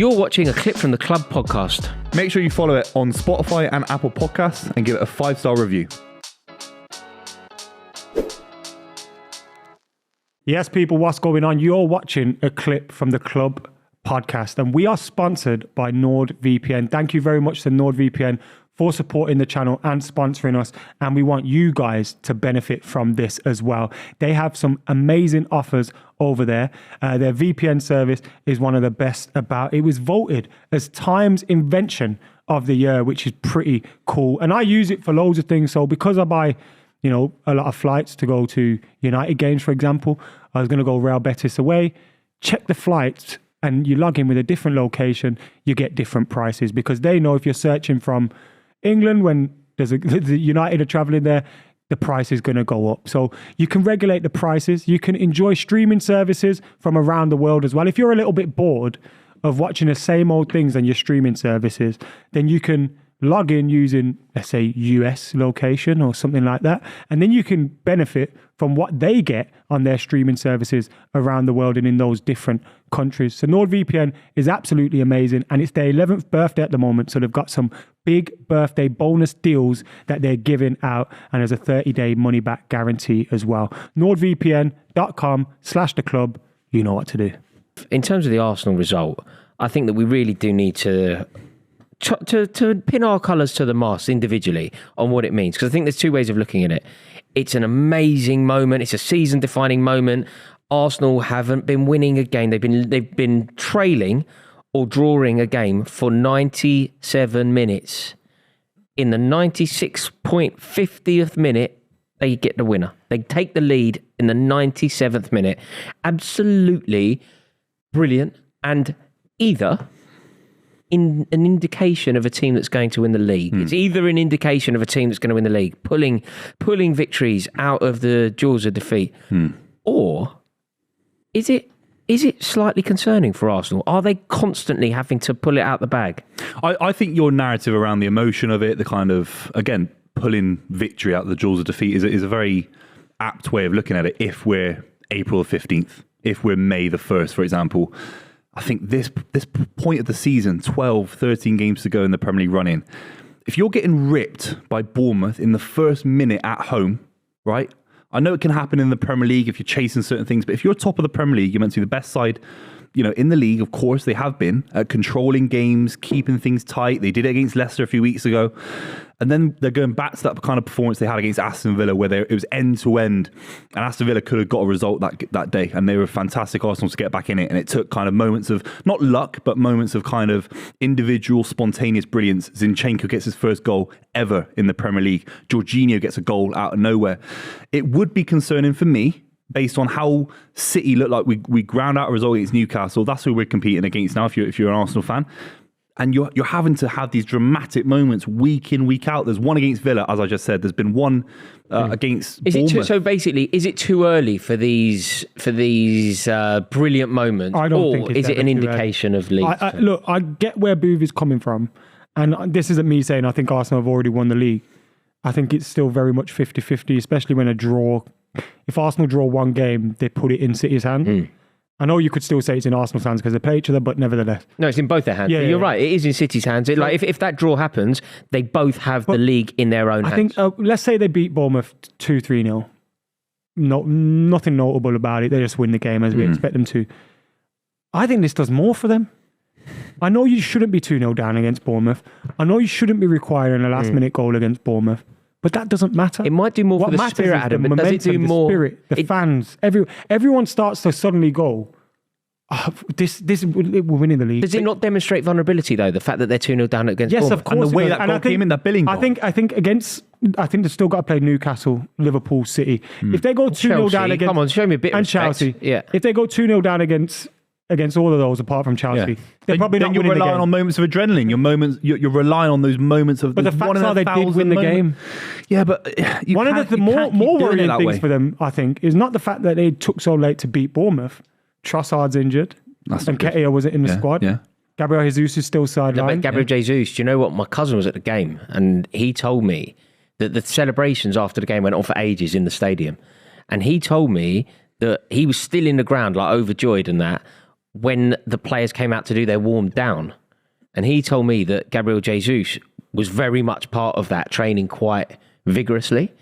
You're watching a Clip from the Club podcast. Make sure you follow it on Spotify and Apple Podcasts and give it a 5-star review. Yes, people, what's going on? You're watching a Clip from the Club podcast, and we are sponsored by NordVPN. Thank you very much to NordVPN for supporting the channel and sponsoring us, and we want you guys to benefit from this as well. They have some amazing offers over there. Their VPN service is one of the best about. It was voted as Time's invention of the year, which is pretty cool. And I use it for loads of things. So because I buy, a lot of flights to go to United games, for example, I was going to go Real Betis away, check the flights, and you log in with a different location, you get different prices because they know if you're searching from England when the United are traveling there, the price is going to go up. So you can regulate the prices. You can enjoy streaming services from around the world as well. If you're a little bit bored of watching the same old things on your streaming services, then you can log in using, let's say, US location or something like that. And then you can benefit from what they get on their streaming services around the world and in those different countries. So NordVPN is absolutely amazing. And it's their 11th birthday at the moment. So they've got some big birthday bonus deals that they're giving out. And there's a 30-day money-back guarantee as well. NordVPN.com/theclub. You know what to do. In terms of the Arsenal result, I think that we really do need to pin our colours to the mast individually on what it means. Because I think there's two ways of looking at it. It's an amazing moment. It's a season-defining moment. Arsenal haven't been winning a game. They've been trailing or drawing a game for 97 minutes. In the 96.50th minute, they get the winner. They take the lead in the 97th minute. Absolutely brilliant. And either in an indication of a team that's going to win the league. It's either an indication of a team that's going to win the league, pulling victories out of the jaws of defeat, or is it slightly concerning for Arsenal? Are they constantly having to pull it out the bag? I think your narrative around the emotion of it, the kind of, again, pulling victory out of the jaws of defeat is a very apt way of looking at it. If we're April the 15th, if we're May the 1st, for example, I think this point of the season, 12, 13 games to go in the Premier League run-in, if you're getting ripped by Bournemouth in the first minute at home, right? I know it can happen in the Premier League if you're chasing certain things, but if you're top of the Premier League, you're meant to be the best side, in the league. Of course, they have been controlling games, keeping things tight. They did it against Leicester a few weeks ago. And then they're going back to that kind of performance they had against Aston Villa, where it was end-to-end, and Aston Villa could have got a result that day, and they were fantastic Arsenal to get back in it. And it took kind of moments of, not luck, but moments of kind of individual, spontaneous brilliance. Zinchenko gets his first goal ever in the Premier League. Jorginho gets a goal out of nowhere. It would be concerning for me, based on how City looked like we ground out a result against Newcastle. That's who we're competing against now, if you're an Arsenal fan. And you're having to have these dramatic moments week in, week out. There's one against Villa, as I just said. There's been one against Bournemouth. So basically, is it too early for these brilliant moments? I don't think it's is it an indication of league? Look, I get where Buvey's coming from. And this isn't me saying I think Arsenal have already won the league. I think it's still very much 50-50, especially when if Arsenal draw one game, they put it in City's hand. I know you could still say it's in Arsenal's hands because they play each other, but nevertheless. No, it's in both their hands. Yeah, you're right. It is in City's hands. If that draw happens, they both have the league in their own hands. I think, let's say they beat Bournemouth 2-3-0. Nothing notable about it. They just win the game as we expect them to. I think this does more for them. I know you shouldn't be 2-0 down against Bournemouth. I know you shouldn't be requiring a last-minute goal against Bournemouth. But that doesn't matter. It might do more for the spirit, Adam, but does it do more? The fans, everyone starts to suddenly go, we're winning the league. Does it not demonstrate vulnerability, though, the fact that they're 2-0 down against Bournemouth? Yes, of course. And the way that goal came in, that billing goal. I think they've still got to play Newcastle, Liverpool, City. If they go 2-0 down against... Come on, show me a bit of respect. Chelsea. Yeah. If they go 2-0 down against all of those, apart from Chelsea, they're probably not winning the game. You're relying on moments of adrenaline. You're relying on those moments of... But the facts are they did win the game. Yeah, but one of the more worrying things for them, I think, is not the fact that they took so late to beat Bournemouth. Trossard's injured. And Ketia was in the squad. Yeah. Gabriel Jesus is still sidelined. Gabriel Jesus, do you know what? My cousin was at the game and he told me that the celebrations after the game went on for ages in the stadium. And he told me that he was still in the ground, like overjoyed and that, when the players came out to do their warm down. And he told me that Gabriel Jesus was very much part of that, training quite vigorously,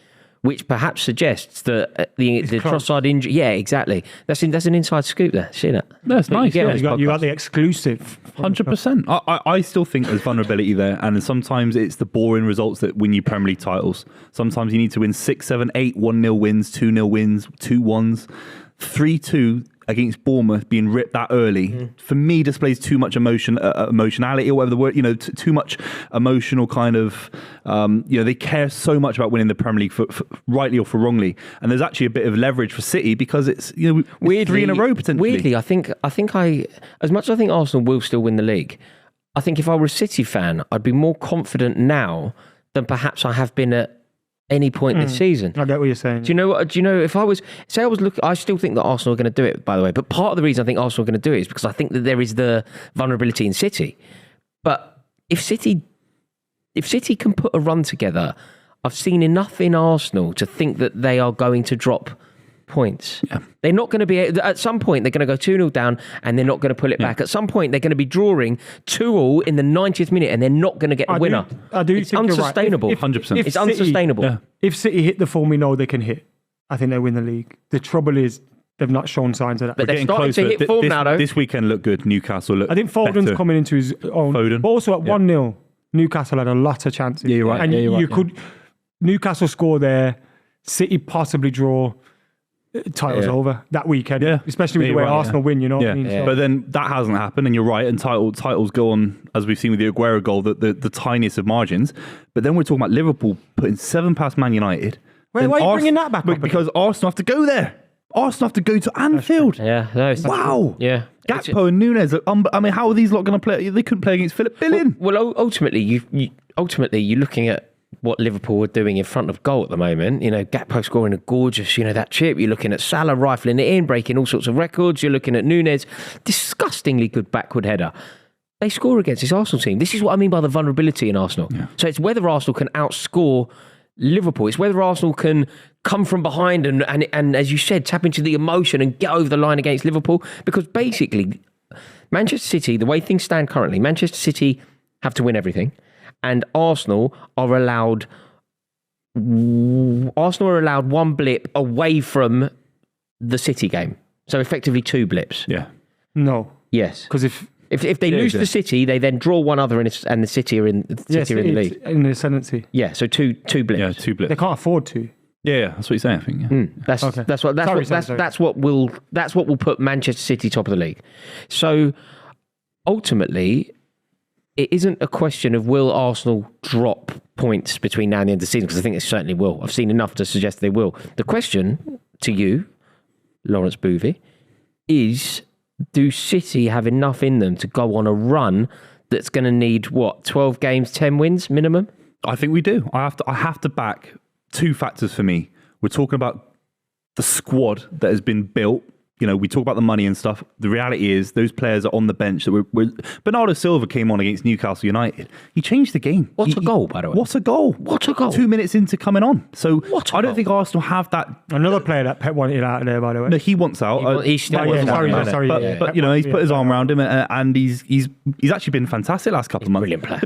which perhaps suggests that the Trossard injury. Yeah, exactly. That's an inside scoop there. See that? That's nice. You got the exclusive. 100%. I still think there's vulnerability there, and sometimes it's the boring results that win you Premier League titles. Sometimes you need to win 6, 7, 8 1-0 wins, 2-0 wins, 2-1s, 3-2 against Bournemouth being ripped that early. For me, displays too much emotionality or whatever the word. Too much emotional kind of. They care so much about winning the Premier League for rightly or for wrongly, and there's actually a bit of leverage for City because it's weirdly 3 in a row potentially. Weirdly, I think as much as I think Arsenal will still win the league, I think if I were a City fan, I'd be more confident now than perhaps I have been at any point this season. I get what you're saying. Do you know if I was looking, I still think that Arsenal are going to do it, by the way, but part of the reason I think Arsenal are going to do it is because I think that there is the vulnerability in City. But if City can put a run together, I've seen enough in Arsenal to think that they are going to drop points. Yeah. They're not going to be, at some point they're going to go 2-0 down and they're not going to pull it back. At some point they're going to be drawing 2-2 in the 90th minute and they're not going to get the winner. I do it's think unsustainable. You're right. 100%. It's unsustainable. Yeah. If City hit the form we know they can hit, I think they win the league. The trouble is they've not shown signs of that. But they're starting to hit form now, though. This weekend looked good. Newcastle looked I think Foden's better. coming into his own. Foden. But also at 1-0, Newcastle had a lot of chances. Yeah, you're right. And Yeah, you're you right, could Newcastle score there, City possibly draw. Title's over that weekend, especially with the way Arsenal win, you know what I mean? Yeah. But then that hasn't happened, and you're right, and titles go on, as we've seen with the Aguero goal, the tiniest of margins. But then we're talking about Liverpool putting 7 past Man United. Why are you bringing that back up? Because Arsenal have to go there. Arsenal have to go to Anfield. Yeah. No, wow. Yeah. Gakpo and Nunes. How are these lot going to play? They couldn't play against Philip Billing. Well, ultimately, you're looking at what Liverpool are doing in front of goal at the moment. Gakpo scoring a gorgeous, that chip. You're looking at Salah rifling it in, breaking all sorts of records. You're looking at Nunes, disgustingly good backward header. They score against this Arsenal team. This is what I mean by the vulnerability in Arsenal. Yeah. So it's whether Arsenal can outscore Liverpool. It's whether Arsenal can come from behind and as you said, tap into the emotion and get over the line against Liverpool. Because basically, Manchester City, the way things stand currently, Manchester City have to win everything. And Arsenal are allowed one blip away from the City game. So effectively 2 blips. Yeah. No. Yes. Because if they lose to City, they then draw one other and the City are in the league. In the ascendancy. Yeah, so two blips. Yeah, 2 blips. They can't afford to. Yeah, that's what you're saying, I think. Yeah. That's what will put Manchester City top of the league. So ultimately, it isn't a question of will Arsenal drop points between now and the end of the season, because I think they certainly will. I've seen enough to suggest they will. The question to you, Lawrence Buvey, is do City have enough in them to go on a run that's going to need, 12 games, 10 wins minimum? I think we do. I have to back 2 factors for me. We're talking about the squad that has been built. We talk about the money and stuff. The reality is those players are on the bench. Bernardo Silva came on against Newcastle United. He changed the game. What a goal, by the way. What a goal. 2 minutes into coming on. So I don't think Arsenal have that. Another player that Pep wanted out of there, by the way. No, he wants out. He's still sorry. But he's put his arm around him and he's actually been fantastic last couple of months. Brilliant player.